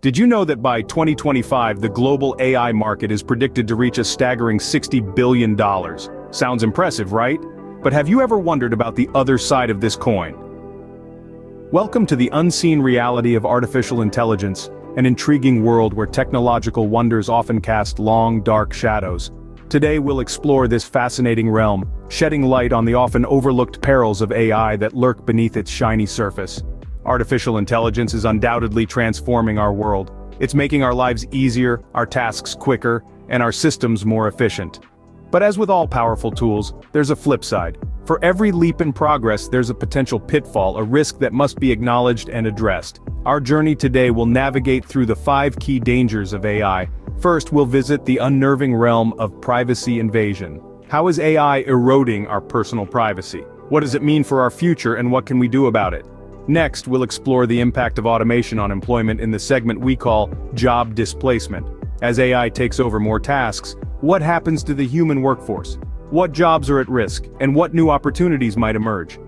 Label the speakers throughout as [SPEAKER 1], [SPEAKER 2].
[SPEAKER 1] Did you know that by 2025 the global AI market is predicted to reach a staggering $60 billion? Sounds impressive, right? But have you ever wondered about the other side of this coin? Welcome to the unseen reality of artificial intelligence, an intriguing world where technological wonders often cast long, dark shadows. Today we'll explore this fascinating realm, shedding light on the often overlooked perils of AI that lurk beneath its shiny surface. Artificial intelligence is undoubtedly transforming our world. It's making our lives easier, our tasks quicker, and our systems more efficient. But as with all powerful tools, there's a flip side. For every leap in progress, there's a potential pitfall, a risk that must be acknowledged and addressed. Our journey today will navigate through the 5 key dangers of AI. First, we'll visit the unnerving realm of privacy invasion. How is AI eroding our personal privacy? What does it mean for our future, and what can we do about it? Next, we'll explore the impact of automation on employment in the segment we call job displacement. As AI takes over more tasks, what happens to the human workforce? What jobs are at risk, and what new opportunities might emerge?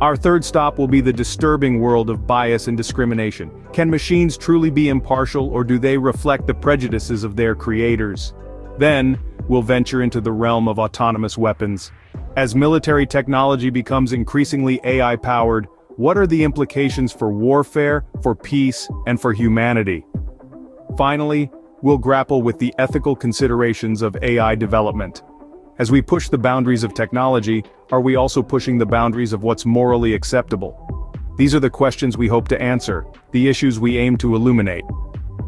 [SPEAKER 1] Our third stop will be the disturbing world of bias and discrimination. Can machines truly be impartial, or do they reflect the prejudices of their creators? Then, we'll venture into the realm of autonomous weapons. As military technology becomes increasingly AI-powered, what are the implications for warfare, for peace, and for humanity? Finally, we'll grapple with the ethical considerations of AI development. As we push the boundaries of technology, are we also pushing the boundaries of what's morally acceptable? These are the questions we hope to answer, the issues we aim to illuminate.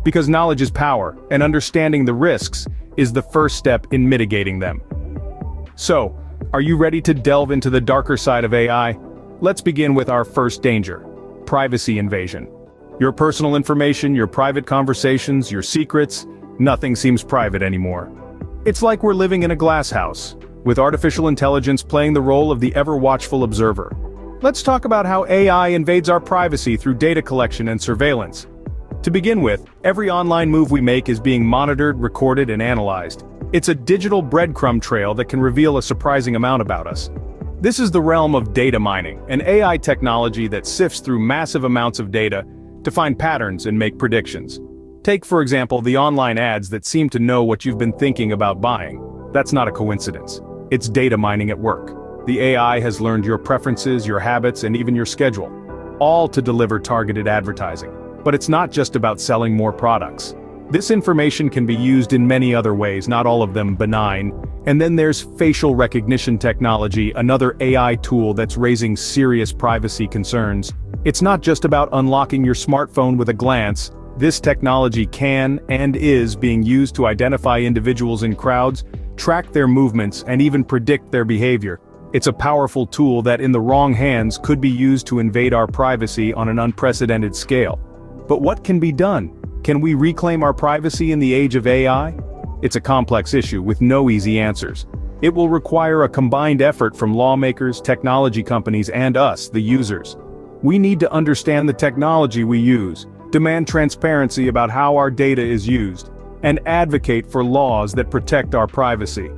[SPEAKER 1] Because knowledge is power, and understanding the risks is the first step in mitigating them. So, are you ready to delve into the darker side of AI? Let's begin with our first danger: privacy invasion. Your personal information, your private conversations, your secrets, nothing seems private anymore. It's like we're living in a glass house, with artificial intelligence playing the role of the ever-watchful observer. Let's talk about how AI invades our privacy through data collection and surveillance. To begin with, every online move we make is being monitored, recorded, and analyzed. It's a digital breadcrumb trail that can reveal a surprising amount about us. This is the realm of data mining, an AI technology that sifts through massive amounts of data to find patterns and make predictions. Take, for example, the online ads that seem to know what you've been thinking about buying. That's not a coincidence. It's data mining at work. The AI has learned your preferences, your habits, and even your schedule, all to deliver targeted advertising. But it's not just about selling more products. This information can be used in many other ways, not all of them benign. And then there's facial recognition technology, another AI tool that's raising serious privacy concerns. It's not just about unlocking your smartphone with a glance. This technology can and is being used to identify individuals in crowds, track their movements, and even predict their behavior. It's a powerful tool that, in the wrong hands, could be used to invade our privacy on an unprecedented scale. But what can be done? Can we reclaim our privacy in the age of AI? It's a complex issue with no easy answers. It will require a combined effort from lawmakers, technology companies, and us, the users. We need to understand the technology we use, demand transparency about how our data is used, and advocate for laws that protect our privacy.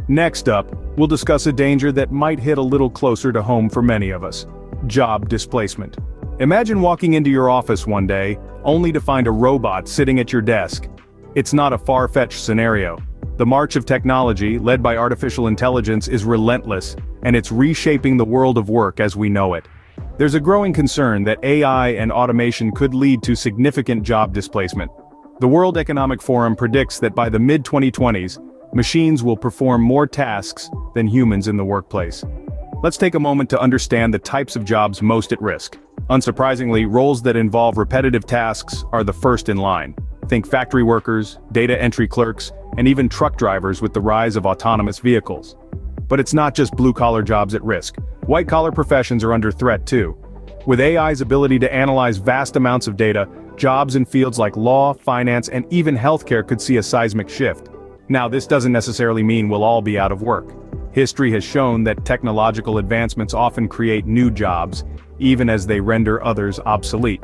[SPEAKER 1] Next up, we'll discuss a danger that might hit a little closer to home for many of us: job displacement. Imagine walking into your office one day, only to find a robot sitting at your desk. It's not a far-fetched scenario. The march of technology, led by artificial intelligence, is relentless, and it's reshaping the world of work as we know it. There's a growing concern that AI and automation could lead to significant job displacement. The World Economic Forum predicts that by the mid-2020s, machines will perform more tasks than humans in the workplace. Let's take a moment to understand the types of jobs most at risk. Unsurprisingly, roles that involve repetitive tasks are the first in line. Think factory workers, data entry clerks, and even truck drivers with the rise of autonomous vehicles. But it's not just blue-collar jobs at risk. White-collar professions are under threat too. With AI's ability to analyze vast amounts of data, jobs in fields like law, finance, and even healthcare could see a seismic shift. Now, this doesn't necessarily mean we'll all be out of work. History has shown that technological advancements often create new jobs, even as they render others obsolete.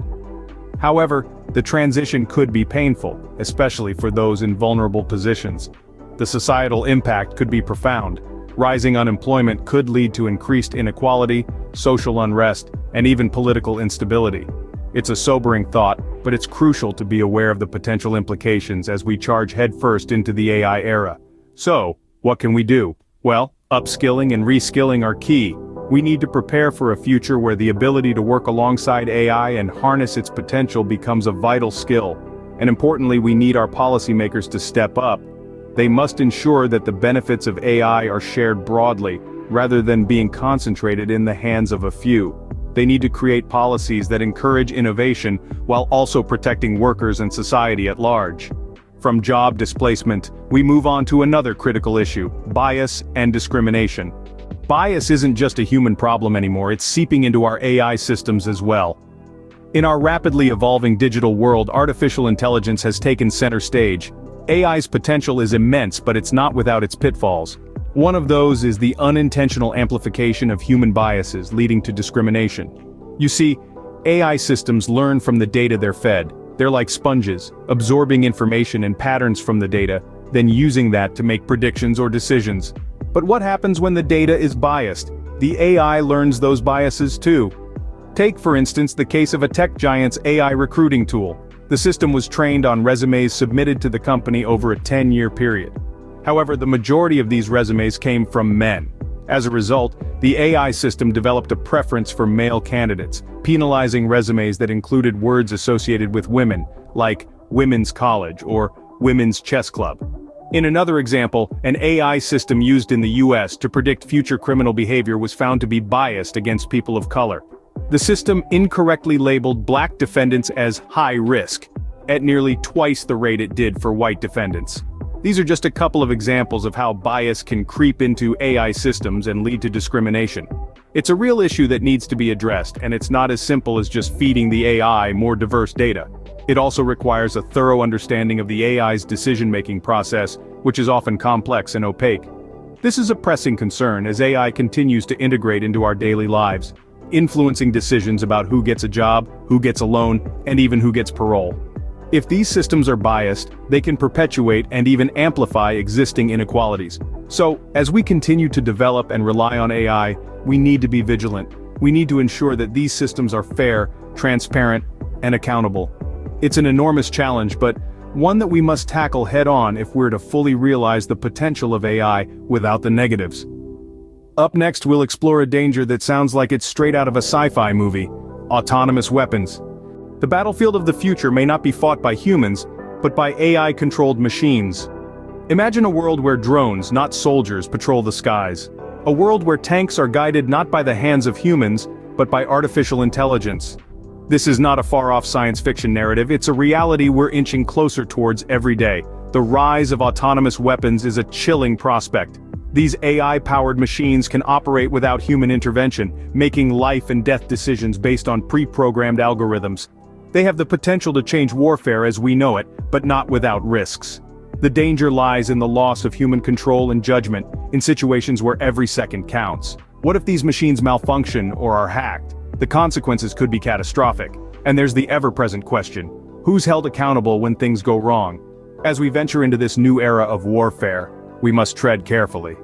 [SPEAKER 1] However, the transition could be painful, especially for those in vulnerable positions. The societal impact could be profound. Rising unemployment could lead to increased inequality, social unrest, and even political instability. It's a sobering thought, but it's crucial to be aware of the potential implications as we charge headfirst into the AI era. So, what can we do? Well, upskilling and reskilling are key. We need to prepare for a future where the ability to work alongside AI and harness its potential becomes a vital skill. And importantly, we need our policymakers to step up. They must ensure that the benefits of AI are shared broadly, rather than being concentrated in the hands of a few. They need to create policies that encourage innovation while also protecting workers and society at large. From job displacement, we move on to another critical issue: bias and discrimination. Bias isn't just a human problem anymore, it's seeping into our AI systems as well. In our rapidly evolving digital world, artificial intelligence has taken center stage. AI's potential is immense, but it's not without its pitfalls. One of those is the unintentional amplification of human biases, leading to discrimination. You see, AI systems learn from the data they're fed. They're like sponges, absorbing information and patterns from the data, then using that to make predictions or decisions. But what happens when the data is biased? The AI learns those biases too. Take, for instance, the case of a tech giant's AI recruiting tool. The system was trained on resumes submitted to the company over a 10-year period. However, the majority of these resumes came from men. As a result, the AI system developed a preference for male candidates, penalizing resumes that included words associated with women, like women's college or women's chess club. In another example, an AI system used in the US to predict future criminal behavior was found to be biased against people of color. The system incorrectly labeled black defendants as high risk, at nearly twice the rate it did for white defendants. These are just a couple of examples of how bias can creep into AI systems and lead to discrimination. It's a real issue that needs to be addressed, and it's not as simple as just feeding the AI more diverse data. It also requires a thorough understanding of the AI's decision-making process, which is often complex and opaque. This is a pressing concern as AI continues to integrate into our daily lives, influencing decisions about who gets a job, who gets a loan, and even who gets parole. If these systems are biased, they can perpetuate and even amplify existing inequalities. So, as we continue to develop and rely on AI, we need to be vigilant. We need to ensure that these systems are fair, transparent, and accountable. It's an enormous challenge, but one that we must tackle head-on if we're to fully realize the potential of AI without the negatives. Up next, we'll explore a danger that sounds like it's straight out of a sci-fi movie: autonomous weapons. The battlefield of the future may not be fought by humans, but by AI-controlled machines. Imagine a world where drones, not soldiers, patrol the skies. A world where tanks are guided not by the hands of humans, but by artificial intelligence. This is not a far-off science fiction narrative, it's a reality we're inching closer towards every day. The rise of autonomous weapons is a chilling prospect. These AI-powered machines can operate without human intervention, making life and death decisions based on pre-programmed algorithms. They have the potential to change warfare as we know it, but not without risks. The danger lies in the loss of human control and judgment, in situations where every second counts. What if these machines malfunction or are hacked? The consequences could be catastrophic. And there's the ever-present question: who's held accountable when things go wrong? As we venture into this new era of warfare, we must tread carefully.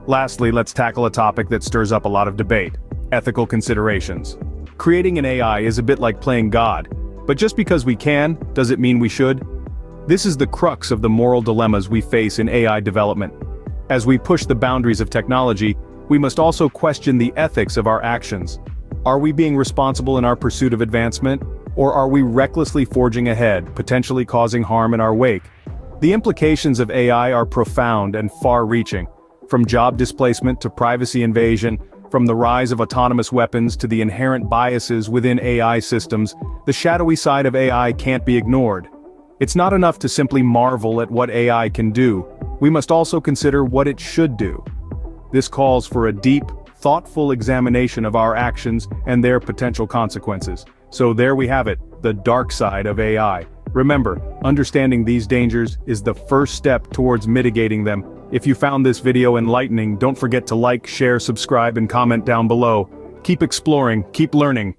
[SPEAKER 1] Lastly, let's tackle a topic that stirs up a lot of debate: ethical considerations. Creating an AI is a bit like playing God. But just because we can, does it mean we should? This is the crux of the moral dilemmas we face in AI development. As we push the boundaries of technology, we must also question the ethics of our actions. Are we being responsible in our pursuit of advancement? Or are we recklessly forging ahead, potentially causing harm in our wake? The implications of AI are profound and far-reaching. From job displacement to privacy invasion, from the rise of autonomous weapons to the inherent biases within AI systems, the shadowy side of AI can't be ignored. It's not enough to simply marvel at what AI can do. We must also consider what it should do. This calls for a deep, thoughtful examination of our actions and their potential consequences. So there we have it, the dark side of AI. Remember, understanding these dangers is the first step towards mitigating them. If you found this video enlightening, don't forget to like, share, subscribe, and comment down below. Keep exploring, keep learning.